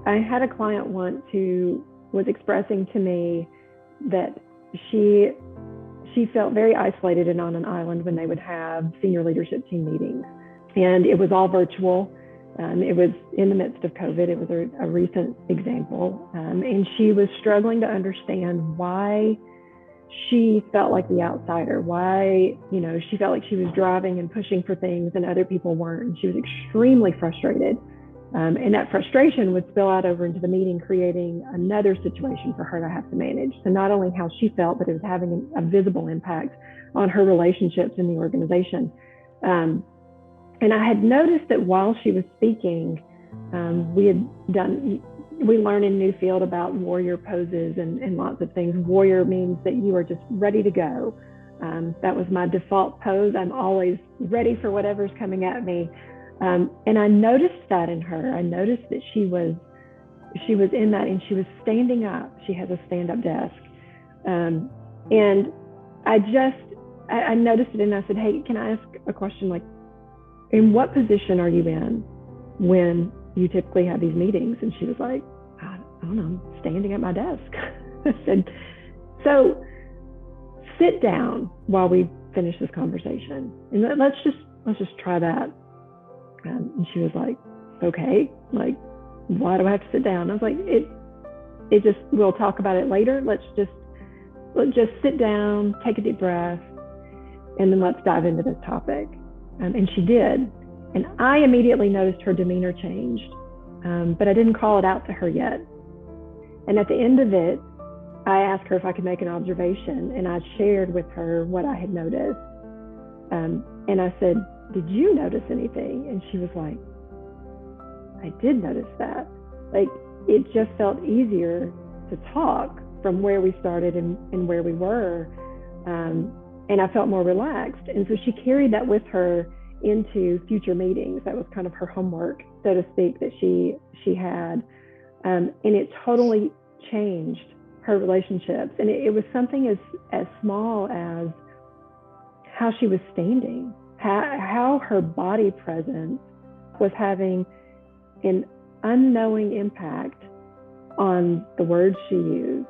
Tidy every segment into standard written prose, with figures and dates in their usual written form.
I had a client once who was expressing to me that she felt very isolated and on an island when they would have senior leadership team meetings. And it was all virtual. It was in the midst of COVID. It was a recent example. And she was struggling to understand why she felt like the outsider, why, she felt like she was driving and pushing for things and other people weren't. And she was extremely frustrated. And that frustration would spill out over into the meeting, creating another situation for her to have to manage. So not only how she felt, but it was having a visible impact on her relationships in the organization. And I had noticed that while she was speaking, we learn in Newfield about warrior poses and lots of things. Warrior means that you are just ready to go. That was my default pose. I'm always ready for whatever's coming at me. And I noticed that in her. I noticed that she was in that, and she was standing up. She has a stand-up desk. And I noticed it, and I said, hey, can I ask a question? Like, in what position are you in when you typically have these meetings? And she was like, I don't know, I'm standing at my desk. I said, so sit down while we finish this conversation. And let's just try that. And she was like, okay, like, why do I have to sit down? I was like, we'll talk about it later. Let's just sit down, take a deep breath, and then let's dive into this topic. And she did. And I immediately noticed her demeanor changed, but I didn't call it out to her yet. And at the end of it, I asked her if I could make an observation, and I shared with her what I had noticed. And I said, did you notice anything? And she was like, I did notice that. Like, it just felt easier to talk from where we started and where we were. And I felt more relaxed. And so she carried that with her into future meetings. That was kind of her homework, so to speak, that she had. And it totally changed her relationships. And it was something as small as how she was standing, how her body presence was having an unknowing impact on the words she used,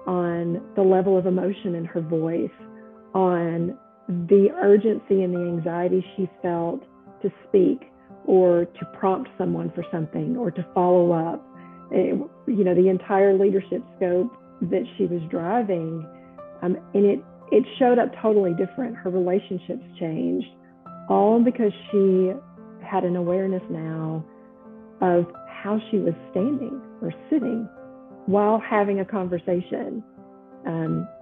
on the level of emotion in her voice, on the urgency and the anxiety she felt to speak or to prompt someone for something or to follow up. The entire leadership scope that she was driving, and it showed up totally different. Her relationships changed, all because she had an awareness now of how she was standing or sitting while having a conversation.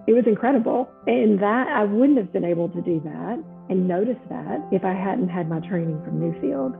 It was incredible. And that I wouldn't have been able to do that and notice that if I hadn't had my training from Newfield.